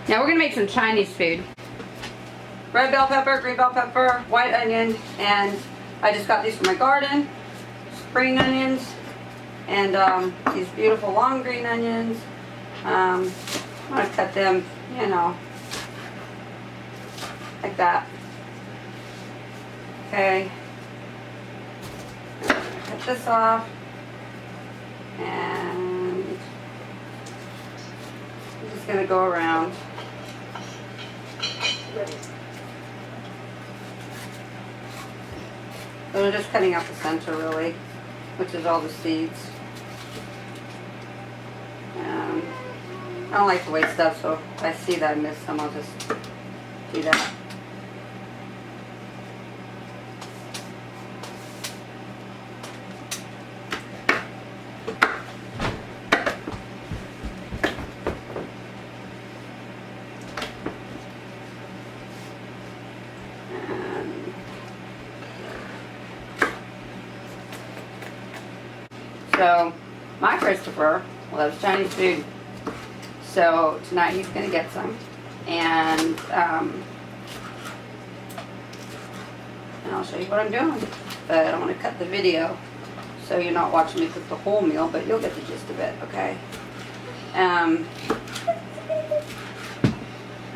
Now we're gonna make some Chinese food. Red bell pepper, green bell pepper, white onion, and I just got these from my garden. Spring onions, and these beautiful long green onions. I'm gonna cut them, you know, like that. Okay. Cut this off, and I'm just gonna go around. So we're just cutting out the center, really, which is all the seeds. I don't like to waste stuff, so if I see that I miss some, I'll just do that. So, my Christopher loves Chinese food, so tonight he's going to get some, and I'll show you what I'm doing, but I don't want to cut the video, so you're not watching me cook the whole meal, but you'll get the gist of it, okay? I'm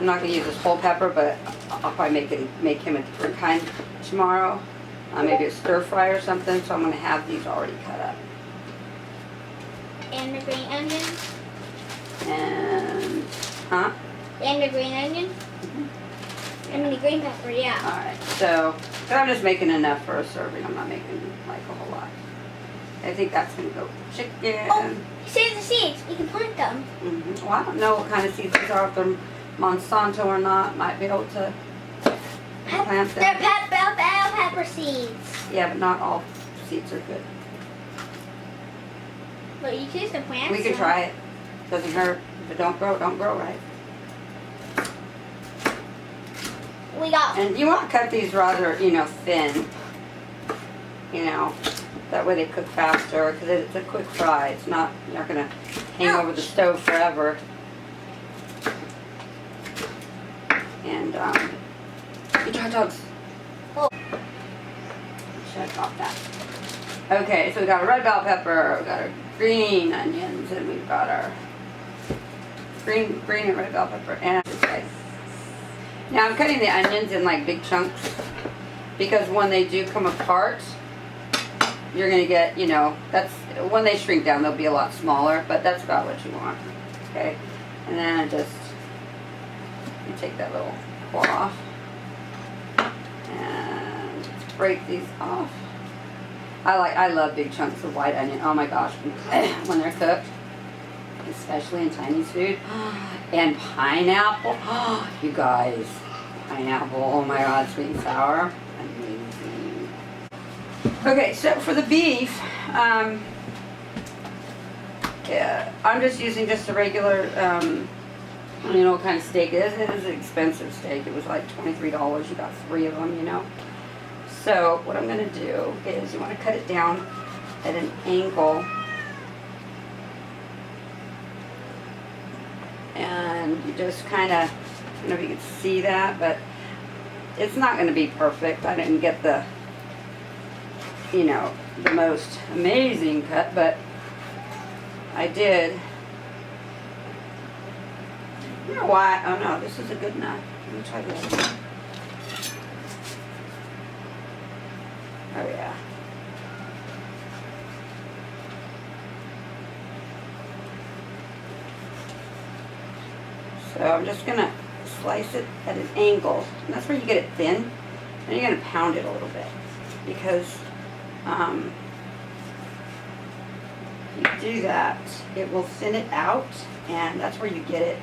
not going to use this whole pepper, but I'll probably make him a different kind tomorrow, maybe a stir fry or something, so I'm going to have these already cut up. And the green onion. And, And the green onion. Mm-hmm. Yeah. And the green pepper, yeah. Alright, so, but I'm just making enough for a serving. I'm not making like a whole lot. I think that's going to go with chicken. Oh, save the seeds. You can plant them. Mm-hmm. Well, I don't know what kind of seeds these are, if they're Monsanto or not. Might be able to plant them. They're bell pepper seeds. Yeah, but not all seeds are good. But you choose to plant We can try it. Doesn't hurt. If it don't grow right. We got. And you want to cut these rather, you know, thin. You know, that way they cook faster, because it's a quick fry. It's not, you're not going to hang over the stove forever. And, good hot dogs. Oh. Shut off that. Okay, so we got a red bell pepper, we got our green onions, and we've got our green and red bell pepper, and okay. Now I'm cutting the onions in like big chunks, because when they do come apart, you're gonna get, you know, that's when they shrink down, they'll be a lot smaller, but that's about what you want. Okay, and then I just take that little core off and break these off. I love big chunks of white onion. Oh my gosh, when they're cooked, especially in Chinese food. And pineapple. You guys, pineapple. Oh my God, sweet and sour. Amazing. Okay, so for the beef, yeah, I'm just using just a regular, I don't know what kind of steak it is. It is an expensive steak. It was like $23. You got 3 of them, you know. So what I'm going to do is you want to cut it down at an angle, and you just kind of, I don't know if you can see that, but it's not going to be perfect. I didn't get the, you know, the most amazing cut, but I did. You know why? Oh no, this is a good enough. Let me try this one. Oh yeah. So I'm just gonna slice it at an angle, and that's where you get it thin. Then you're gonna pound it a little bit, because you do that, it will thin it out, and that's where you get it.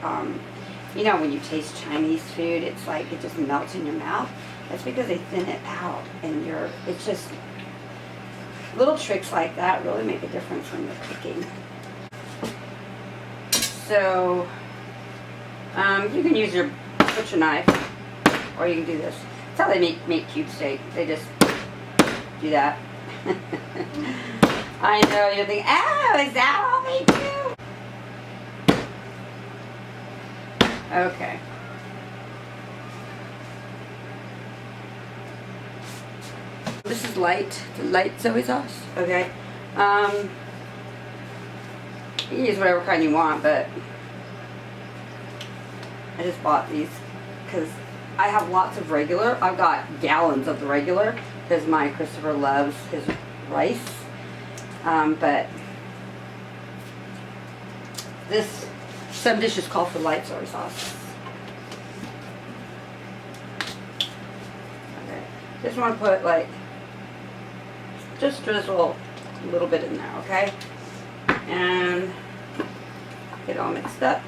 You know, when you taste Chinese food, it's like it just melts in your mouth. That's because they thin it out, and it's just little tricks like that really make a difference when you're cooking. So you can use your butcher knife, or you can do this. That's how they make cube steak. They just do that. I know, you're thinking, oh, is that all they do? Okay. This is light soy sauce. Okay. You can use whatever kind you want, but I just bought these because I have lots of regular. I've got gallons of the regular because my Christopher loves his rice. But some dishes call for light soy sauce. Okay. Just want to put just drizzle a little bit in there, okay? And get it all mixed up.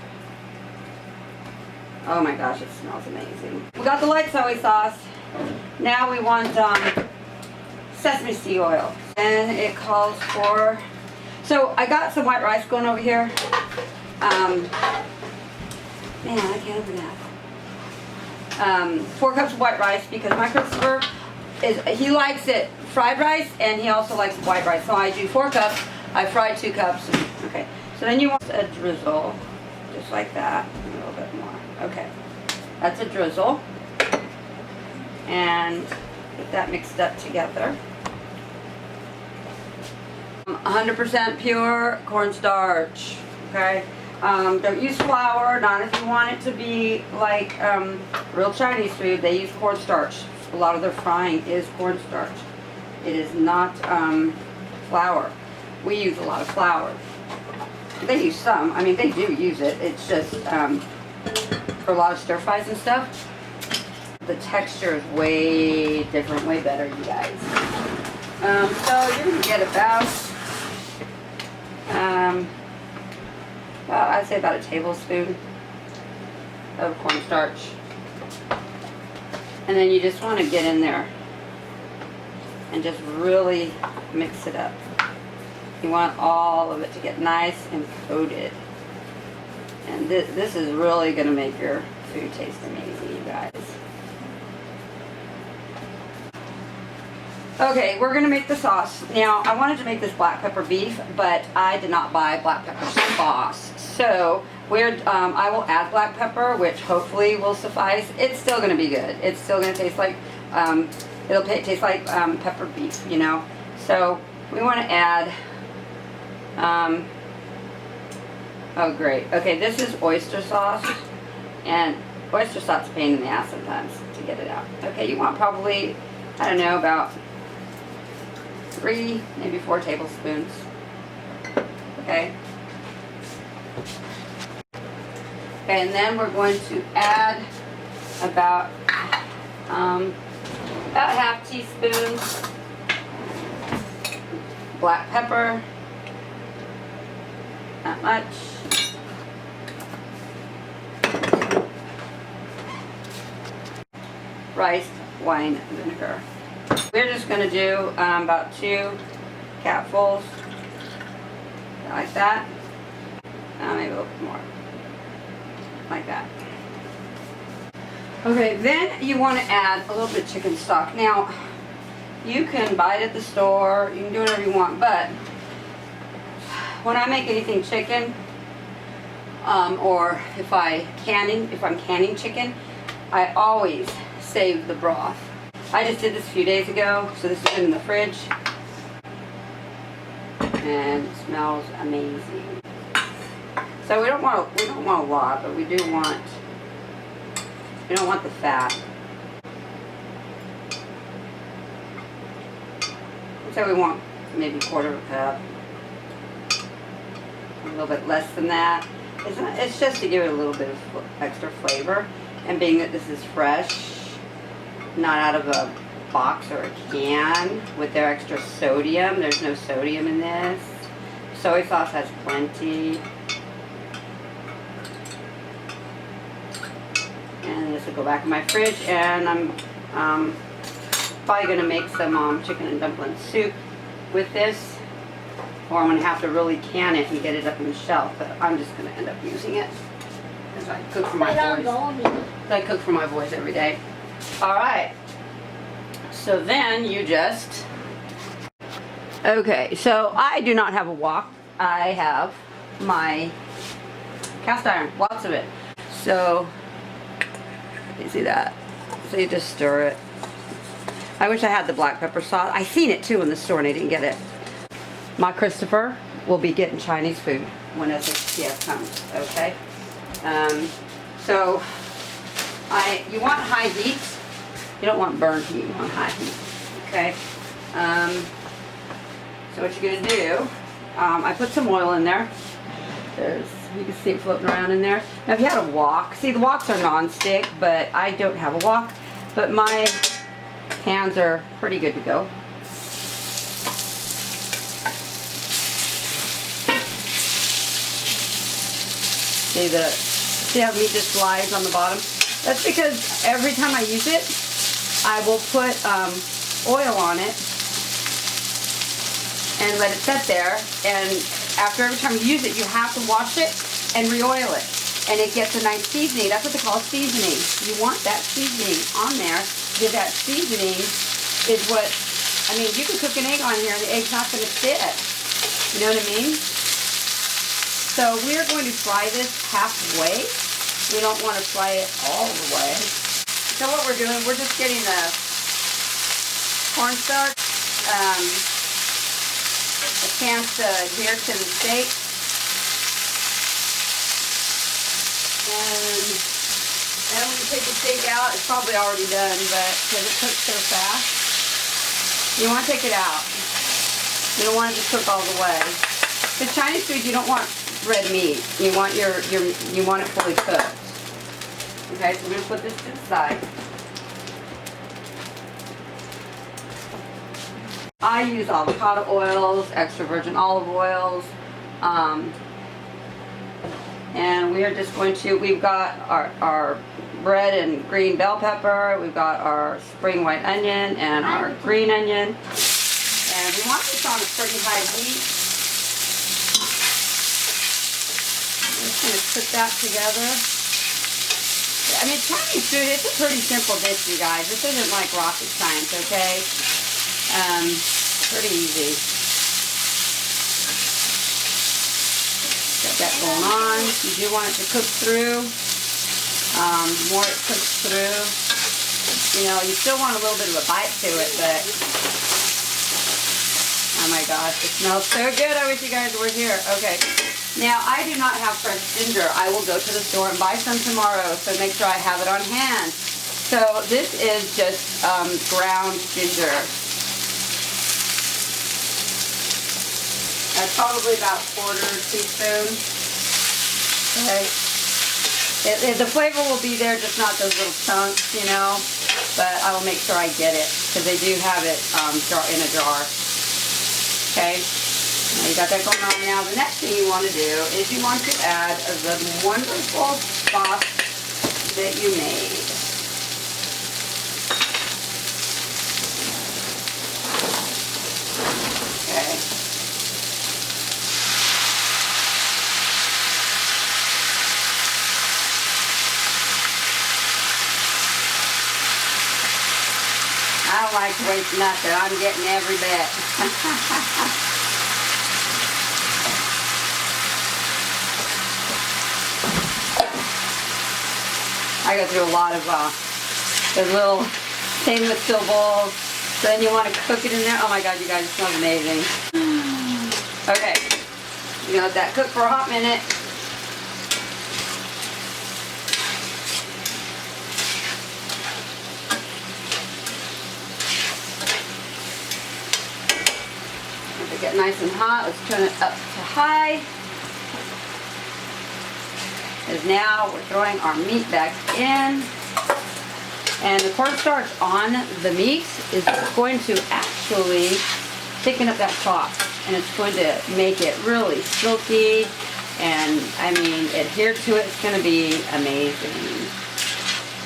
Oh my gosh, it smells amazing. We got the light soy sauce. Now we want sesame seed oil. And it calls for, so I got some white rice going over here. Man, I can't open that. 4 cups of white rice because my Christopher he likes it fried rice and he also likes white rice. So I do 4 cups. I fried 2 cups. Okay. So then you want a drizzle, just like that. A little bit more. Okay. That's a drizzle. And get that mixed up together. 100% pure cornstarch. Okay. Don't use flour. Not if you want it to be like real Chinese food. They use cornstarch. A lot of their frying is cornstarch. It is not flour. We use a lot of flour. They use some. I mean, they do use it. It's just for a lot of stir fries and stuff. The texture is way different, way better, you guys. So you're going to get about I'd say about a tablespoon of cornstarch. And then you just want to get in there and just really mix it up. You want all of it to get nice and coated. And this is really going to make your food taste amazing, you guys. Okay, we're going to make the sauce. Now, I wanted to make this black pepper beef, but I did not buy black pepper sauce. So, I will add black pepper, which hopefully will suffice. It's still going to be good. It's still going to taste like, taste like pepper beef, you know. So, we want to add, oh great. Okay, this is oyster sauce. And oyster sauce is a pain in the ass sometimes to get it out. Okay, you want probably, I don't know, about 3, maybe 4 tablespoons. Okay. Okay, and then we're going to add about half teaspoon black pepper. Not much. Rice wine vinegar. We're just going to do about 2 capfuls, like that. Maybe a little bit more, like that. Okay, then you want to add a little bit of chicken stock. Now, you can buy it at the store, you can do whatever you want, but when I make anything chicken, or if I'm canning chicken, I always save the broth. I just did this a few days ago, so this is in the fridge, and it smells amazing. So we don't want a lot, but we don't want the fat. So we want maybe 1/4 cup, a little bit less than that. It's just to give it a little bit of extra flavor, and being that this is fresh, not out of a box or a can with their extra sodium. There's no sodium in this. Soy sauce has plenty. And this will go back in my fridge, and I'm probably going to make some chicken and dumpling soup with this, or I'm going to have to really can it and get it up on the shelf, but I'm just going to end up using it because I cook for my boys. I cook for my boys every day. Alright, so then you just, okay, so I do not have a wok. I have my cast iron, lots of it. So You see that? So you just stir it. I wish I had the black pepper sauce. I seen it too in the store and I didn't get it. My Christopher will be getting Chinese food when SXPS comes, okay? So, you want high heat. You don't want burnt heat, you want high heat, okay? So what you're gonna do, I put some oil in there. You can see it floating around in there. Now if you had a wok, see the woks are non-stick, but I don't have a wok, but my pans are pretty good to go. See how meat just slides on the bottom? That's because every time I use it, I will put oil on it and let it sit there. And after every time you use it, you have to wash it and re-oil it. And it gets a nice seasoning. That's what they call seasoning. You want that seasoning on there. Because that seasoning is what, I mean, you can cook an egg on here and the egg's not going to sit. You know what I mean? So we're going to fry this halfway. We don't want to fry it all the way. So what we're doing, we're just getting the cornstarch, a chance to adhere to the steak. And then when you take the steak out, it's probably already done, but because it cooks so fast, you want to take it out. You don't want it to cook all the way. Because Chinese food, you don't want red meat. You want you want it fully cooked. Okay, so we're gonna put this to the side. I use avocado oils, extra virgin olive oils, and we are just going to. We've got our red and green bell pepper. We've got our spring white onion and our green onion, and we want this on a pretty high heat. Just going to put that together. I mean, Chinese food, it's a pretty simple dish, you guys. This isn't like rocket science, okay? Pretty easy. Got that going on. You do want it to cook through. The more it cooks through, you know, you still want a little bit of a bite to it, but oh my gosh, it smells so good. I wish you guys were here. Okay. Now, I do not have fresh ginger. I will go to the store and buy some tomorrow, so make sure I have it on hand. So this is just ground ginger. That's probably about a quarter teaspoon. Okay. The flavor will be there, just not those little chunks, you know. But I will make sure I get it, because they do have it in a jar. Okay. Now you got that going on. Now the next thing you want to do is you want to add the wonderful sauce that you made. Okay. I don't like to waste nothing. I'm getting every bit. I go through a lot of the little stainless steel bowls. So then you want to cook it in there. Oh my God, you guys, it smells amazing. Okay, you know, let that cook for a hot minute. Let it get nice and hot. Let's turn it up to high. Because now we're throwing our meat back in. And the cornstarch on the meat is going to actually thicken up that sauce. And it's going to make it really silky. And, I mean, adhere to it. It's going to be amazing.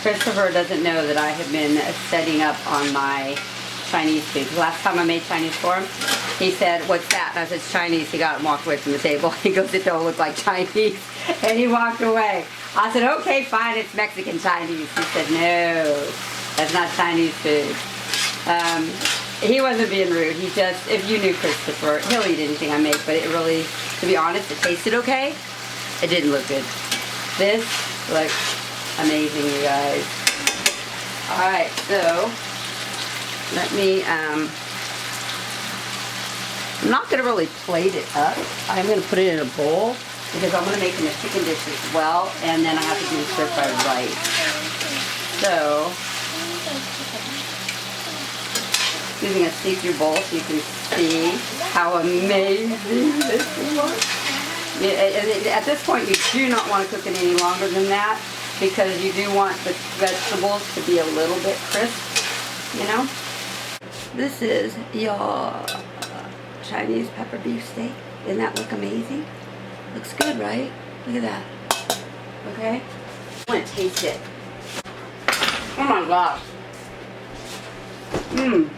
Christopher doesn't know that I have been setting up on my Chinese food. The last time I made Chinese for him, he said, "What's that?" And I said, "It's Chinese." He got it and walked away from the table. He goes, "It don't look like Chinese." And he walked away. I said, "Okay, fine, it's Mexican Chinese." He said, "No, that's not Chinese food." He wasn't being rude. He just, if you knew Christopher, he'll eat anything I make, but it really, to be honest, it tasted okay. It didn't look good. This looks amazing, you guys. Alright, so let me, I'm not going to really plate it up. I'm going to put it in a bowl because I'm going to make it a chicken dish as well, and then I have to do the stir-fried rice. So, using a see-through bowl so you can see how amazing this looks. At this point, you do not want to cook it any longer than that because you do want the vegetables to be a little bit crisp, you know. This is your Chinese pepper beef steak. Doesn't that look amazing? Looks good, right? Look at that. Okay? I want to taste it. Oh my gosh. Mmm.